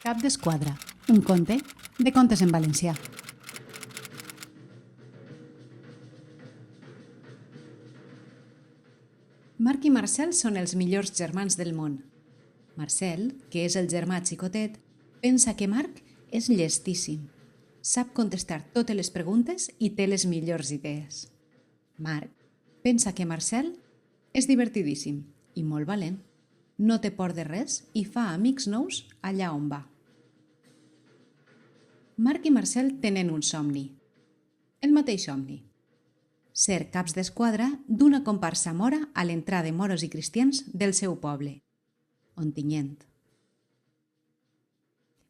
Cap d'esquadra, un conte de contes en valencià. Marc i Marcel són els millors germans del món. Marcel, que és el germà xicotet, pensa que Marc és llestíssim. Sap contestar totes les preguntes i té les millors idees. Marc pensa que Marcel és divertidíssim i molt valent. No té por de res i fa amics nous allà on va. Marc i Marcel tenen un somni. El mateix somni. Ser caps d'esquadra d'una comparsa mora a l'entrada de moros i cristians del seu poble, Ontinyent.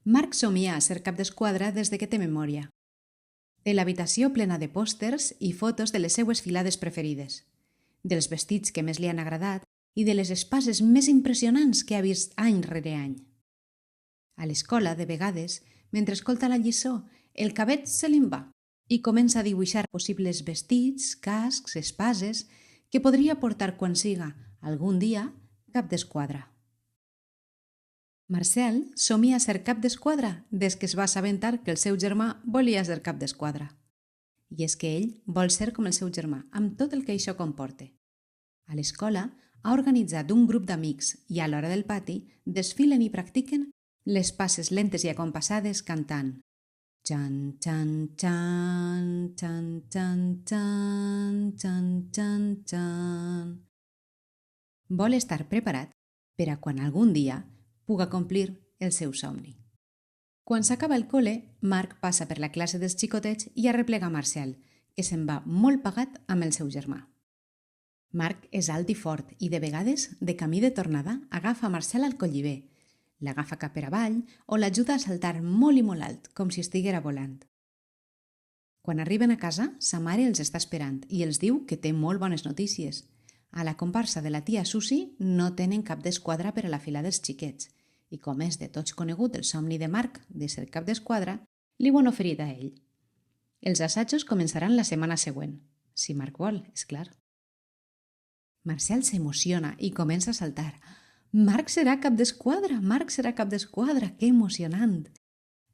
Marc somia a ser cap d'esquadra des de que té memòria. Té l'habitació plena de pòsters i fotos de les seues filades preferides, dels vestits que més li han agradat i de les espases més impressionants que ha vist any rere any. A l'escola, de vegades, mentre escolta la lliçó, el cabet se li'n va i comença a dibuixar possibles vestits, cascs, espases que podria portar quan siga, algun dia, cap d'esquadra. Marcel somia ser cap d'esquadra des que es va assabentar que el seu germà volia ser cap d'esquadra. I és que ell vol ser com el seu germà, amb tot el que això comporta. A l'escola ha organitzat un grup d'amics i a l'hora del pati desfilen i practiquen les passes lentes i acompassades cantant Chan, chan, chan, chan, chan, chan, chan, chan, chan. Vol estar preparat per a quan algun dia puga complir el seu somni. Quan s'acaba el col·le, Marc passa per la classe dels xicotets i arreplega Marcel, que se'n va molt pagat amb el seu germà. Marc és alt i fort i, de vegades, de camí de tornada, agafa Marcel al colliber, l'agafa cap per avall o l'ajuda a saltar molt i molt alt, com si estiguera volant. Quan arriben a casa, sa mare els està esperant i els diu que té molt bones notícies. A la comparsa de la tia Susi no tenen cap d'esquadra per a la fila dels xiquets i, com és de tots conegut el somni de Marc de ser cap d'esquadra, li ho han oferit a ell. Els assajos començaran la setmana següent, si Marc vol, és clar. Marcel s'emociona i comença a saltar. Marc serà cap d'esquadra! Marc serà cap d'esquadra! Que emocionant!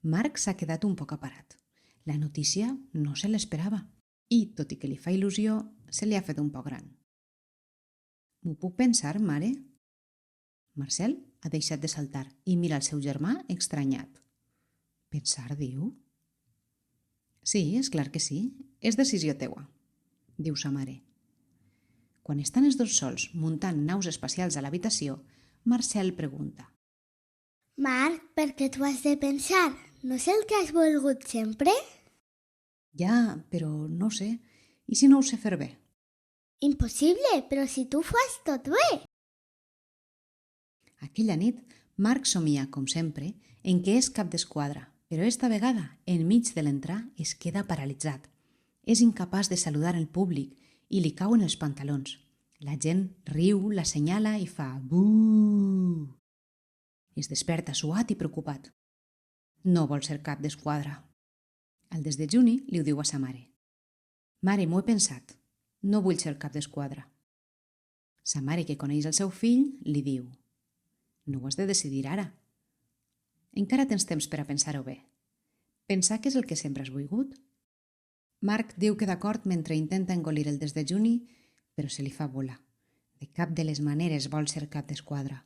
Marc s'ha quedat un poc aparat. La notícia no se l'esperava i, tot i que li fa il·lusió, se li ha fet un poc gran. M'ho puc pensar, mare? Marcel ha deixat de saltar i mira el seu germà estranyat. Pensar, diu? Sí, és clar que sí. És decisió teua, diu sa mare. Quan estan els dos sols muntant naus espacials a l'habitació, Marcel pregunta. Marc, per què t'ho has de pensar? No és el que has volgut sempre? Ja, però no sé. I si no ho sé fer bé? Impossible, però si tu fas tot bé. Aquella nit, Marc somia, com sempre, en què és cap d'esquadra, però esta vegada, enmig de l'entrar, es queda paralitzat. És incapaç de saludar el públic i li cauen els pantalons. La gent riu, l'assenyala i fa buuu. Es desperta suat i preocupat. No vol ser cap d'esquadra. Al desdejuni li ho diu a sa mare. Mare, m'ho he pensat. No vull ser cap d'esquadra. Sa mare, que coneix el seu fill, li diu. No ho has de decidir ara. Encara tens temps per a pensar-ho bé. Pensar que és el que sempre has volgut. Marc diu que d'acord mentre intenta engolir el desdejuni, però se li fa bola. De cap de les maneres vol ser cap d'esquadra.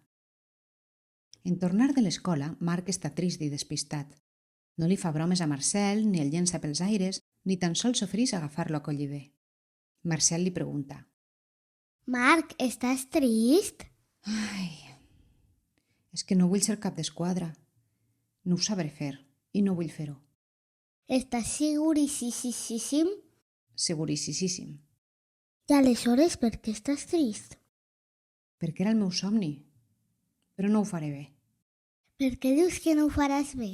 En tornar de l'escola, Marc està trist i despistat. No li fa bromes a Marcel, ni el llença pels aires, ni tan sols s'ofereix a agafar-lo a colliber. Marcel li pregunta. Marc, estàs trist? Ai, és que no vull ser cap d'esquadra. No ho sabré fer i no vull fer-ho. Estàs seguríssim? Seguríssim. I aleshores per què estàs trist? Perquè era el meu somni, però no ho faré bé. Per què dius que no ho faràs bé?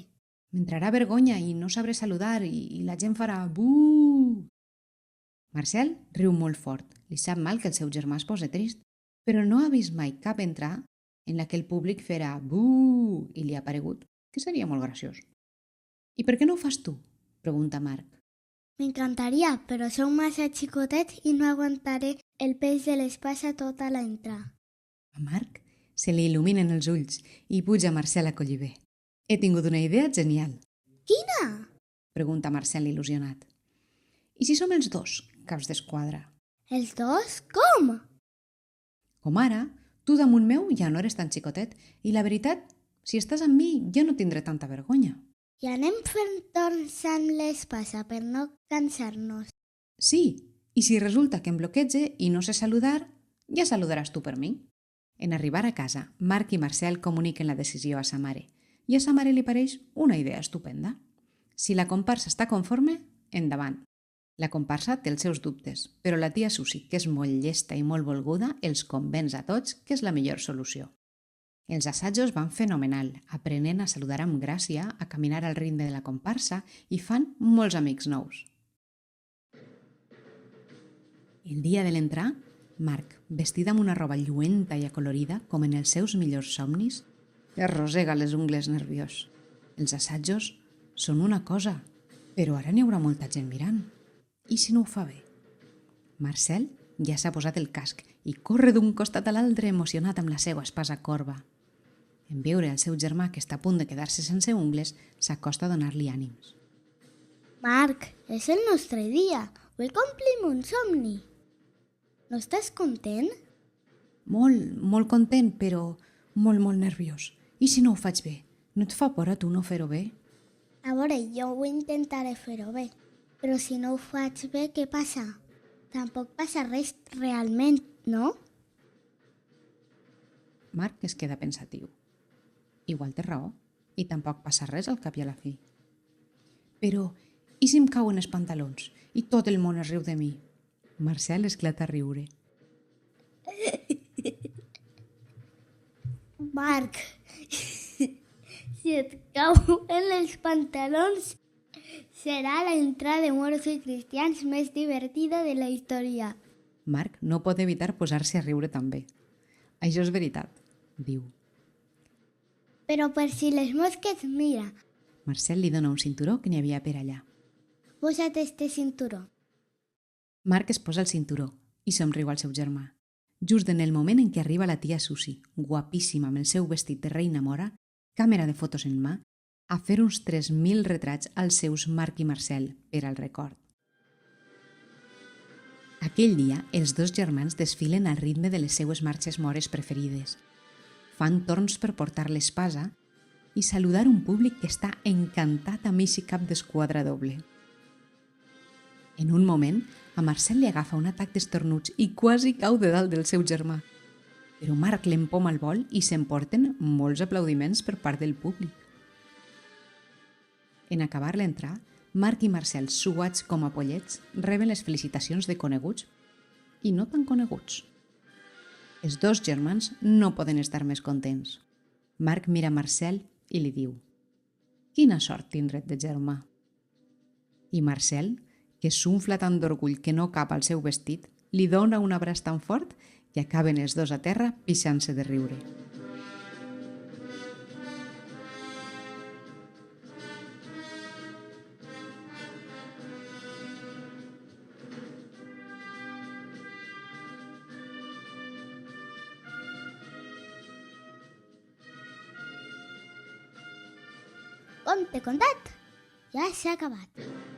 M'entrarà vergonya i no sabré saludar i la gent farà buuu. Marcel riu molt fort. Li sap mal que el seu germà es posi trist, però no ha vist mai cap entrar en la que el públic farà buuu i li ha paregut que seria molt graciós. I per què no ho fas tu? Pregunta Marc. M'encantaria, però sou massa xicotet i no aguantaré el pes de l'espasa tota l'entrada. A Marc se li il·luminen els ulls i puja Marcel a colliber. He tingut una idea genial, Quina? pregunta Marcel il·lusionat. I si som els dos caps d'esquadra? Els dos? Com? Com ara, tu damunt meu ja no eres tan xicotet i la veritat, si estàs amb mi jo no tindré tanta vergonya. I anem fent torns amb l'espasa per no cansar-nos. Sí, i si resulta que em bloquege i no sé saludar, ja saludaràs tu per mi. En arribar a casa, Marc i Marcel comuniquen la decisió a sa mare i a sa mare li pareix una idea estupenda. Si la comparsa està conforme, endavant. La comparsa té els seus dubtes, però la tia Susi, que és molt llesta i molt volguda, els convenç a tots que és la millor solució. Els assajos van fenomenal, aprenent a saludar amb gràcia, a caminar al ritme de la comparsa i fan molts amics nous. El dia de l'entrar, Marc, vestit amb una roba lluenta i acolorida, com en els seus millors somnis, es rosega les ungles nerviós. Els assajos són una cosa, però ara n'hi haurà molta gent mirant. I si no ho fa bé? Marcel ja s'ha posat el casc i corre d'un costat a l'altre emocionat amb la seva espasa corba. En veure el seu germà que està a punt de quedar-se sense ungles, s'acosta a donar-li ànims. Marc, és el nostre dia. Avui complim un somni. No estàs content? Molt content, però molt nerviós. I si no ho faig bé? No et fa por a tu no fer-ho bé? A veure, jo ho intentaré fer-ho bé. Però si no ho faig bé, què passa? Tampoc passa res realment, no? Marc es queda pensatiu. Igual té raó, i tampoc passa res al cap i a la fi. Però, i si em cauen els pantalons i tot el món es riu de mi? Marcel esclata a riure. Marc, si et cauen els pantalons, serà l'entrada de moros i cristians més divertida de la història. Marc no pot evitar posar-se a riure també. Això és veritat, diu. Però per si les mosques, mira, Marcel li dona un cinturó que n'hi havia per allà. posa't este cinturó. Marc es posa el cinturó i somriu al seu germà. Just en el moment en què arriba la tia Susi, guapíssima amb el seu vestit de reina mora, càmera de fotos en mà, a fer uns 3.000 retrats als seus Marc i Marcel per al record. Aquell dia, els dos germans desfilen al ritme de les seues marxes mores preferides. Fan torns per portar l'espasa i saludar un públic que està encantat amb eixe cap d'esquadra doble. En un moment, a Marcel li agafa un atac d'estornuts i quasi cau de dalt del seu germà. Però Marc l'empoma al vol i s'emporten molts aplaudiments per part del públic. En acabar l'entrar, Marc i Marcel, suats com a pollets, reben les felicitacions de coneguts i no tan coneguts. Els dos germans no poden estar més contents. Marc mira Marcel i li diu: «Quina sort tindre't de germà». I Marcel, que s'unfla tant d'orgull que no cap al seu vestit, li dona un abraç tan fort i acaben els dos a terra pixant-se de riure. Com t'he contat? Ja s'ha acabat.